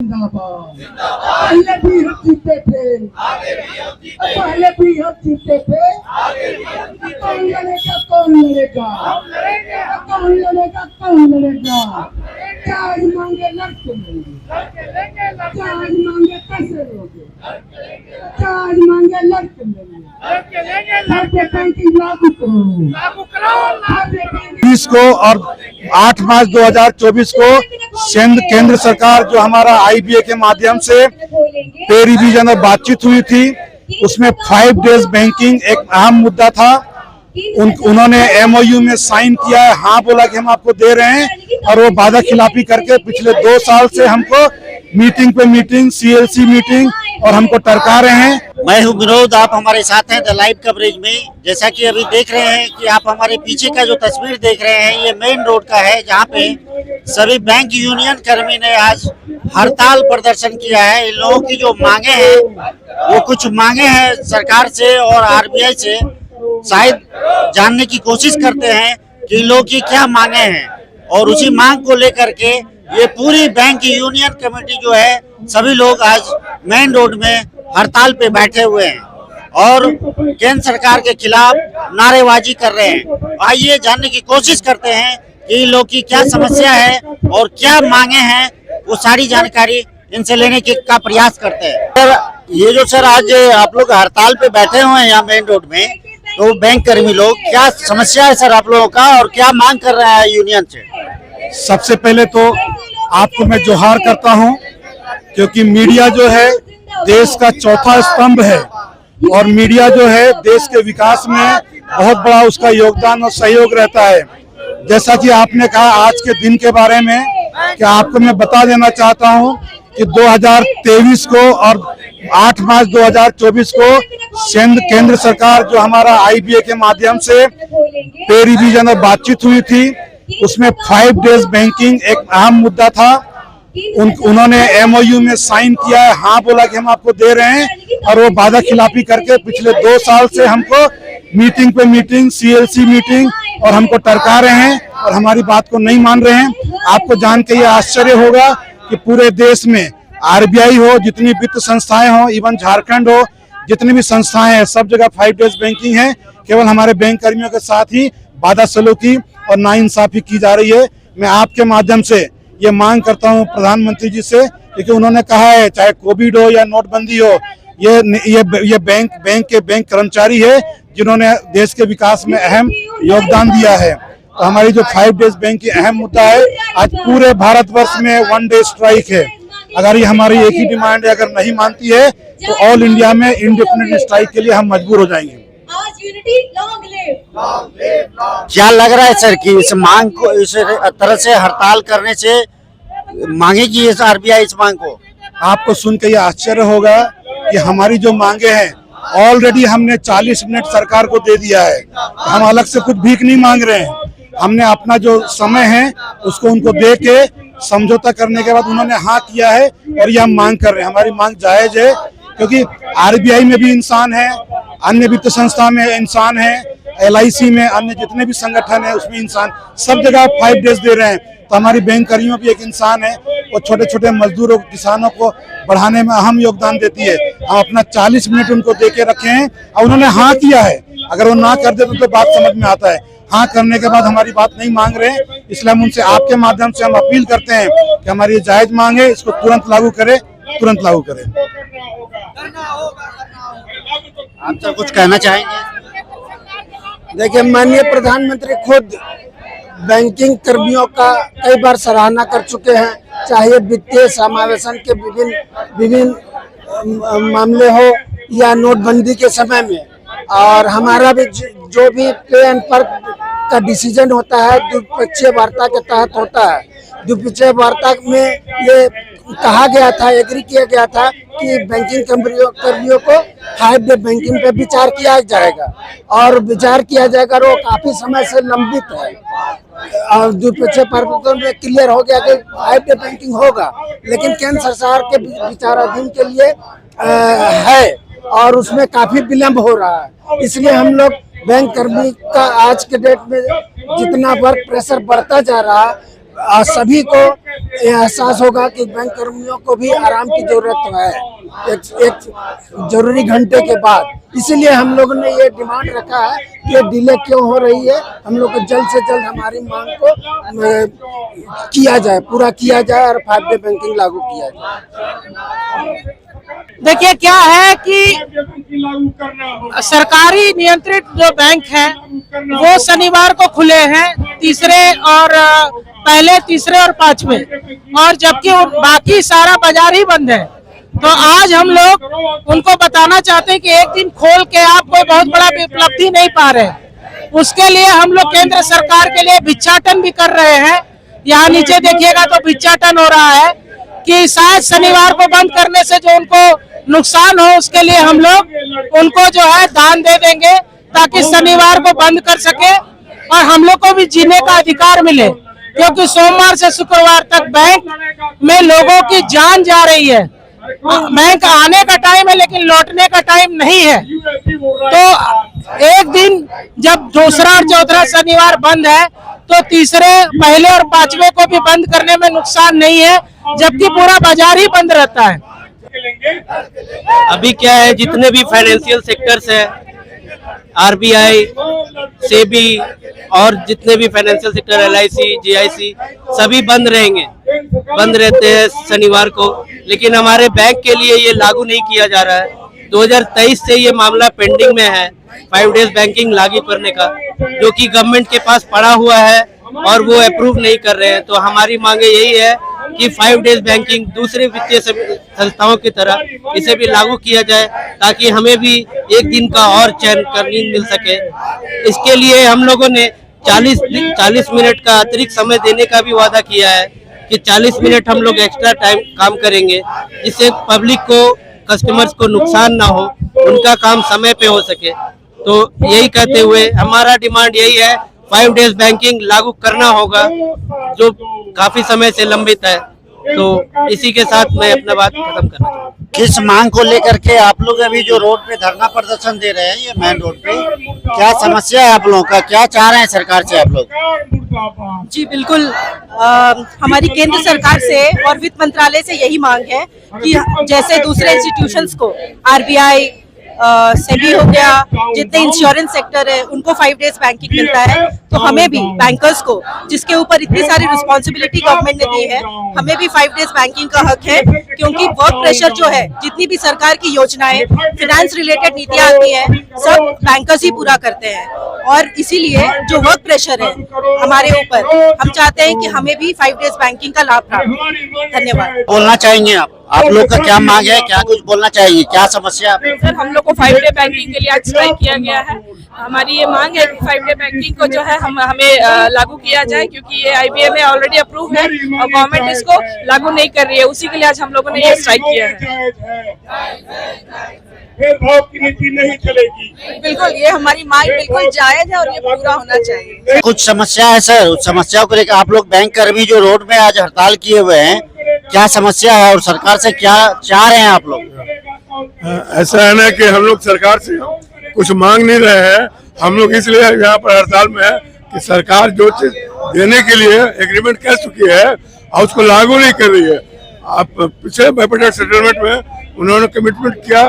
जिंदाबाद। पहले भी हम जीते थे, पहले भी हम जीते थे। कौन लड़ेगा, कौन लड़ेगा, कौन लड़ेगा, कौन लड़ेगा। क्या आज मांगे लड़के लेंगे, क्या आज मांगे कैसे लोगे, क्या आज मांगे लड़के लेंगे। बैंकिंग लागू करो। 20 को और 8 मार्च 2024 को केंद्र सरकार जो हमारा IBA के माध्यम से पे रिवीजन और बातचीत हुई थी, उसमें 5 डेज बैंकिंग एक अहम मुद्दा था। उन्होंने MOU में साइन किया है, हाँ बोला कि हम आपको दे रहे हैं, और वो वादा खिलाफी करके पिछले 2 साल से हमको मीटिंग पे मीटिंग, CLC मीटिंग, और हमको टरका रहे हैं। मैं हूं विनोद, आप हमारे साथ हैं द लाइव कवरेज में। जैसा कि अभी देख रहे हैं कि आप हमारे पीछे का जो तस्वीर देख रहे हैं, ये मेन रोड का है, जहां पे सभी बैंक यूनियन कर्मी ने आज हड़ताल प्रदर्शन किया है। इन लोगों की जो मांगे हैं, वो कुछ मांगे हैं सरकार से और RBI से, शायद जानने की कोशिश करते हैं कि इन लोगों की क्या मांगे हैं, और उसी मांग को लेकर के ये पूरी बैंक यूनियन कमेटी जो है, सभी लोग आज मेन रोड में हड़ताल पे बैठे हुए हैं और केंद्र सरकार के खिलाफ नारेबाजी कर रहे हैं। आइए जानने की कोशिश करते हैं कि इन लोग की क्या समस्या है और क्या मांगे हैं, वो सारी जानकारी इनसे लेने का प्रयास करते हैं। सर, ये जो सर आज आप लोग हड़ताल पे बैठे हुए हैं यहाँ मेन रोड में, तो बैंक कर्मी लोग, क्या समस्या है सर आप लोगों का और क्या मांग कर रहे हैं यूनियन से? सबसे पहले तो आपको मैं जोहार करता हूं, क्योंकि मीडिया जो है देश का चौथा स्तंभ है, और मीडिया जो है देश के विकास में बहुत बड़ा उसका योगदान और सहयोग रहता है। जैसा कि आपने कहा आज के दिन के बारे में, कि आपको मैं बता देना चाहता हूं कि 2023 को और 8 मार्च 2024 को केंद्र सरकार जो हमारा IBA के माध्यम से पे रिवीजन और बातचीत हुई थी, उसमें 5 डेज बैंकिंग एक अहम मुद्दा था। उन्होंने MOU में साइन किया है, हाँ बोला कि हम आपको दे रहे हैं, और वो वादा खिलाफी करके पिछले 2 साल से हमको मीटिंग पे मीटिंग, CLC मीटिंग, और हमको टरका रहे हैं और हमारी बात को नहीं मान रहे हैं। आपको जान के ये आश्चर्य होगा कि पूरे देश में RBI हो, जितनी वित्त संस्थाएं हो, इवन झारखंड हो, जितनी भी संस्थाएं हैं, सब जगह 5 डेज बैंकिंग है। केवल हमारे बैंक कर्मियों के साथ ही वादासलूकी और नाइंसाफी की जा रही है। मैं आपके माध्यम से ये मांग करता हूं प्रधानमंत्री जी से, क्योंकि उन्होंने कहा है चाहे कोविड हो या नोटबंदी हो, ये बैंक कर्मचारी है जिन्होंने देश के विकास में अहम योगदान दिया है। तो हमारी जो 5 डेज बैंक की अहम मुद्दा है, आज पूरे भारतवर्ष में 1 डे स्ट्राइक है। अगर ये हमारी एक ही डिमांड है, अगर नहीं मानती है तो ऑल इंडिया में इंडेफिनिट स्ट्राइक के लिए हम मजबूर हो जाएंगे। क्या लग रहा है सर कि इस मांग को, इस तरह से हड़ताल करने से मांगेगी इस RBI इस मांग को? आपको सुन के ये आश्चर्य होगा कि हमारी जो मांगे हैं, ऑलरेडी हमने 40 मिनट सरकार को दे दिया है। हम अलग से कुछ भीख नहीं मांग रहे हैं, हमने अपना जो समय है उसको उनको दे के समझौता करने के बाद उन्होंने हाँ किया है, और ये हम मांग कर रहे हैं। हमारी मांग जायज है, क्योंकि RBI में भी इंसान है, अन्य वित्त संस्था में इंसान है, LIC में, अन्य जितने भी संगठन है उसमें इंसान, सब जगह 5 डेज दे रहे हैं। तो हमारी बैंक कर्मियों भी एक इंसान है, और छोटे छोटे मजदूरों, किसानों को बढ़ाने में अहम योगदान देती है। हम अपना 40 मिनट उनको दे के रखे हैं, और उन्होंने हाँ किया है। अगर वो ना कर देते तो बात समझ में आता है। हाँ करने के बाद हमारी बात नहीं मांग रहे हैं, इसलिए हम उनसे आपके माध्यम से हम अपील करते हैं कि हमारी ये जायज मांग है, इसको तुरंत लागू करें, तुरंत लागू करें। आप तो कुछ कहना चाहेंगे? देखिए, माननीय प्रधानमंत्री खुद बैंकिंग कर्मियों का कई बार सराहना कर चुके हैं, चाहे वित्तीय समावेशन के विभिन्न मामले हो या नोटबंदी के समय में। और हमारा भी जो भी पे एंड पर का डिसीजन होता है, द्विपक्षीय वार्ता के तहत होता है। द्विपक्षीय वार्ता में ये कहा गया था, एग्री किया गया था कि बैंकिंग कर्मियों को 5 डे बैंकिंग पे विचार किया जाएगा, और विचार किया जाएगा। वो काफी समय से लंबित है, और द्विपक्षीय वार्ता में क्लियर हो गया कि 5 डे बैंकिंग होगा, लेकिन केंद्र सरकार के विचाराधीन के लिए है, और उसमें काफी विलम्ब हो रहा है। इसलिए हम लोग बैंक कर्मी का आज के डेट में जितना वर्क प्रेशर बढ़ता जा रहा है, सभी को एहसास होगा कि बैंक कर्मियों को भी आराम की जरूरत है एक जरूरी घंटे के बाद। इसीलिए हम लोगों ने ये डिमांड रखा है कि ये डिले क्यों हो रही है, हम लोग को जल्द से जल्द हमारी मांग को किया जाए, पूरा किया जाए और 5 डे बैंकिंग लागू किया जाए। देखिए क्या है कि सरकारी नियंत्रित जो बैंक हैं वो शनिवार को खुले हैं, पहले, तीसरे और 5वें, और जबकि बाकी सारा बाजार ही बंद है। तो आज हम लोग उनको बताना चाहते हैं कि एक दिन खोल के आप कोई बहुत बड़ा उपलब्धि नहीं पा रहे। उसके लिए हम लोग केंद्र सरकार के लिए भिक्षाटन भी कर रहे हैं। यहाँ नीचे देखिएगा तो भिक्षाटन हो रहा है कि शायद शनिवार को बंद करने से जो उनको नुकसान हो उसके लिए हम लोग उनको जो है दान दे देंगे ताकि शनिवार को बंद कर सके और हम लोग को भी जीने का अधिकार मिले, क्योंकि सोमवार से शुक्रवार तक बैंक में लोगों की जान जा रही है। बैंक आने का टाइम है लेकिन लौटने का टाइम नहीं है। तो एक दिन जब दूसरा और चौथा शनिवार बंद है तो तीसरे, पहले और 5वें को भी बंद करने में नुकसान नहीं है, जबकि पूरा बाजार ही बंद रहता है। अभी क्या है, जितने भी फाइनेंशियल सेक्टर्स है, आरबीआई, सेबी और जितने भी फाइनेंशियल सेक्टर, एलआईसी, जीआईसी, सभी बंद रहेंगे, बंद रहते हैं शनिवार को। लेकिन हमारे बैंक के लिए ये लागू नहीं किया जा रहा है। 2023 से ये मामला पेंडिंग में है 5 डेज बैंकिंग लागू करने का, जो कि गवर्नमेंट के पास पड़ा हुआ है और वो अप्रूव नहीं कर रहे हैं। तो हमारी मांगे यही है कि 5 डेज बैंकिंग दूसरे वित्तीय संस्थाओं की तरह इसे भी लागू किया जाए, ताकि हमें भी एक दिन का और चैन का नींद मिल सके। इसके लिए हम लोगों ने 40 मिनट का अतिरिक्त समय देने का भी वादा किया है कि 40 मिनट हम लोग एक्स्ट्रा टाइम काम करेंगे, जिससे पब्लिक को, कस्टमर्स को नुकसान ना हो, उनका काम समय पे हो सके। तो यही कहते हुए हमारा डिमांड यही है, 5 डेज बैंकिंग लागू करना होगा, जो काफी समय से लंबित है। तो इसी के साथ मैं अपना बात खत्म करना चाहूँगा। किस मांग को लेकर के आप लोग अभी जो रोड पे धरना प्रदर्शन दे रहे हैं, ये मेन रोड पे, क्या समस्या है आप लोगों का, क्या चाह रहे हैं सरकार से आप लोग? जी बिल्कुल, हमारी केंद्र सरकार से और वित्त मंत्रालय से यही मांग है कि जैसे दूसरे इंस्टीट्यूशंस को, आरबीआई, सेबी हो गया, जितने इंश्योरेंस सेक्टर है उनको 5 डेज बैंकिंग मिलता है, तो हमें भी बैंकर्स को, जिसके ऊपर इतनी सारी रिस्पॉन्सिबिलिटी गवर्नमेंट ने दी है, हमें भी 5 डेज बैंकिंग का हक है। क्योंकि वर्क प्रेशर जो है, जितनी भी सरकार की योजनाएं, फिनेंस रिलेटेड नीतियां आती हैं, सब बैंकर्स ही पूरा करते हैं। और इसीलिए जो वर्क प्रेशर है हमारे ऊपर, हम चाहते हैं कि हमें भी 5 डेज बैंकिंग का लाभ प्राप्त हो। धन्यवाद। बोलना चाहेंगे आप लोग का क्या मांग है, क्या कुछ बोलना चाहिए, क्या समस्या? सर, हम लोग को 5 डे बैंकिंग के लिए आज स्ट्राइक किया गया है। हमारी ये मांग है कि 5 डे बैंकिंग को जो है हमें लागू किया जाए, क्योंकि ये आईबीए में ऑलरेडी अप्रूव है और गवर्नमेंट इसको लागू नहीं कर रही है। उसी के लिए आज हम लोगों ने ये स्ट्राइक किया है। भेदभाव की नीति नहीं चलेगी। बिल्कुल, ये हमारी मांग बिल्कुल जायज है और ये पूरा होना चाहिए। कुछ समस्या है सर, उस समस्याओं को लेकर आप लोग बैंक कर्मी जो रोड में आज हड़ताल किए हुए हैं, क्या समस्या है और सरकार से क्या चाह रहे हैं आप लोग? ऐसा है ना कि हम लोग सरकार से कुछ मांग नहीं रहे हैं। हम लोग इसलिए यहाँ पर हड़ताल में है कि सरकार जो चीज देने के लिए एग्रीमेंट कर चुकी है और उसको लागू नहीं कर रही है। आप पिछले बाइपोटेड सेटलमेंट में उन्होंने कमिटमेंट किया,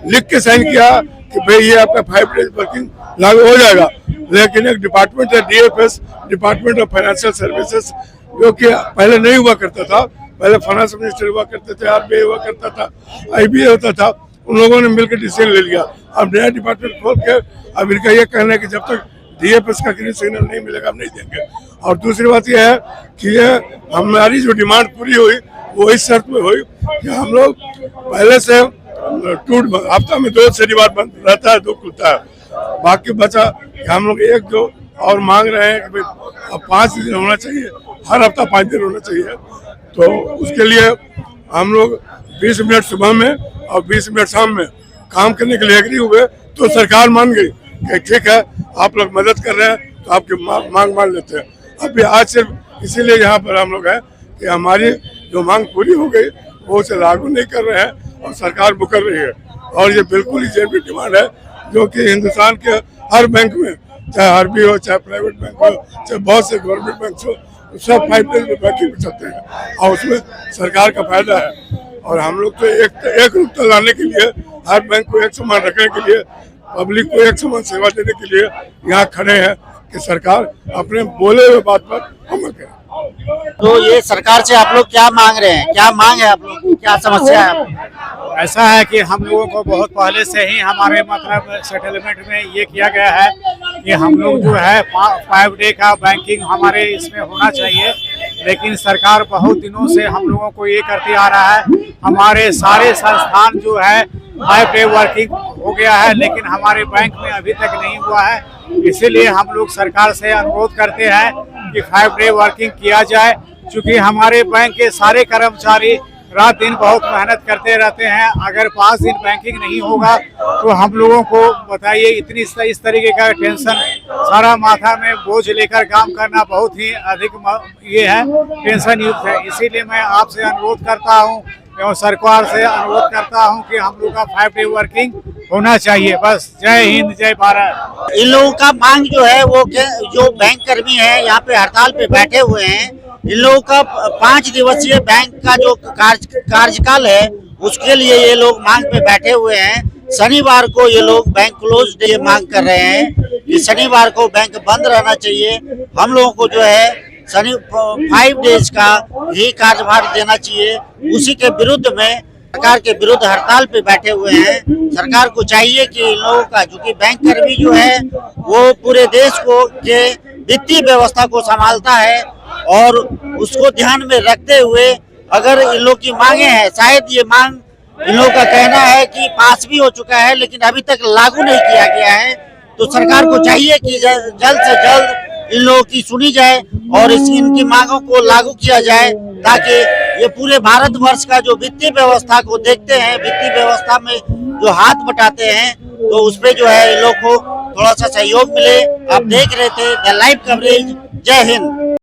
लिख के साइन किया कि भाई ये आपका 5 डेज वर्किंग लागू हो जाएगा, लेकिन एक डिपार्टमेंट है DFS, department of financial services, जो कि पहले नहीं हुआ करता था। पहले फाइनेंस मिनिस्टर हुआ करते थे, आरबीआई हुआ करता था, IBA होता था। उन लोगों ने मिलकर डिसीजन ले लिया। अब नया डिपार्टमेंट खोल के अब इनका ये कहना है कि जब तक DFS का ग्रीन सिग्नल नहीं मिलेगा हम नहीं देंगे। और दूसरी बात यह है कि ये हमारी जो डिमांड पूरी हुई वो इस शर्त में हुई कि हम लोग पहले से हफ्ता में 2 शनिवार बंद रहता है, 2 खुलता है। बाकी बचा हम लोग एक जो और मांग रहे हैं कि भाई 5 दिन होना चाहिए, हर हफ्ता 5 दिन होना चाहिए। तो उसके लिए हम लोग 20 मिनट सुबह में और 20 मिनट शाम में काम करने के लिए एग्री हुए, तो सरकार मान गई कि ठीक है आप लोग मदद कर रहे हैं तो आपकी मांग मान लेते हैं। अभी आज सिर्फ इसीलिए यहाँ पर हम लोग हैं कि हमारी जो मांग पूरी हो गई वो उसे लागू नहीं कर रहे हैं और सरकार मुकर रही है। और ये बिल्कुल ही जेन्युइन डिमांड है, जो कि हिंदुस्तान के हर बैंक में, चाहे आरबीआई हो, चाहे प्राइवेट बैंक हो, चाहे बहुत से गवर्नमेंट बैंक हो, सब 5 डेज में बैंकिंग में चलते हैं और उसमें सरकार का फायदा है। और हम लोग तो एक रूपता लाने के लिए, हर बैंक को एक समान रखने के लिए, पब्लिक को एक समान सेवा देने के लिए यहाँ खड़े हैं कि सरकार अपने बोले हुए बात पर अमल करे। तो ये सरकार से आप लोग क्या मांग रहे हैं, क्या मांग है आप लोग की, क्या समस्या है आपकी? ऐसा है कि हम लोगों को बहुत पहले से ही हमारे मतलब सेटलमेंट में ये किया गया है कि हम लोग जो है 5 डे का बैंकिंग हमारे इसमें होना चाहिए, लेकिन सरकार बहुत दिनों से हम लोगों को ये करती आ रहा है। हमारे सारे संस्थान जो है 5 डे वर्किंग हो गया है, लेकिन हमारे बैंक में अभी तक नहीं हुआ है। इसीलिए हम लोग सरकार से अनुरोध करते हैं कि 5 डे वर्किंग किया जाए, क्योंकि हमारे बैंक के सारे कर्मचारी रात दिन बहुत मेहनत करते रहते हैं। अगर 5 दिन बैंकिंग नहीं होगा तो हम लोगों को बताइए इतनी इस तरीके का टेंशन, सारा माथा में बोझ लेकर काम करना बहुत ही अधिक ये है, टेंशन युक्त है। इसीलिए मैं आपसे अनुरोध करता हूं एवं सरकार से अनुरोध करता हूं कि हम लोग का 5 डे वर्किंग होना चाहिए। बस जय हिंद, जय भारत। इन लोगों का मांग जो है वो जो बैंक कर्मी है यहाँ पे हड़ताल पे बैठे हुए हैं, इन लोगों का 5 दिवसीय बैंक का जो कार्यकाल है उसके लिए ये लोग मांग पे बैठे हुए हैं। शनिवार को ये लोग बैंक क्लोज डे मांग कर रहे हैं कि शनिवार को बैंक बंद रहना चाहिए। हम लोगों को जो है 5 डेज का ही कार्यभार देना चाहिए। उसी के विरुद्ध में सरकार के विरुद्ध हड़ताल पे बैठे हुए हैं। सरकार को चाहिए कि इन लोगों का, चूंकि बैंक कर्मी जो है वो पूरे देश को के वित्तीय व्यवस्था को संभालता है और उसको ध्यान में रखते हुए अगर इन लोग की मांगे हैं, शायद ये मांग इन लोगों का कहना है कि पास भी हो चुका है लेकिन अभी तक लागू नहीं किया गया है, तो सरकार को चाहिए कि जल्द से जल्द इन लोगों की सुनी जाए और इनकी मांगों को लागू किया जाए, ताकि ये पूरे भारतवर्ष का जो वित्तीय व्यवस्था को देखते हैं, वित्तीय व्यवस्था में जो हाथ बटाते हैं, तो उसपे जो है इन लोग को थोड़ा सा सहयोग मिले। आप देख रहे थे द लाइव कवरेज। जय हिंद।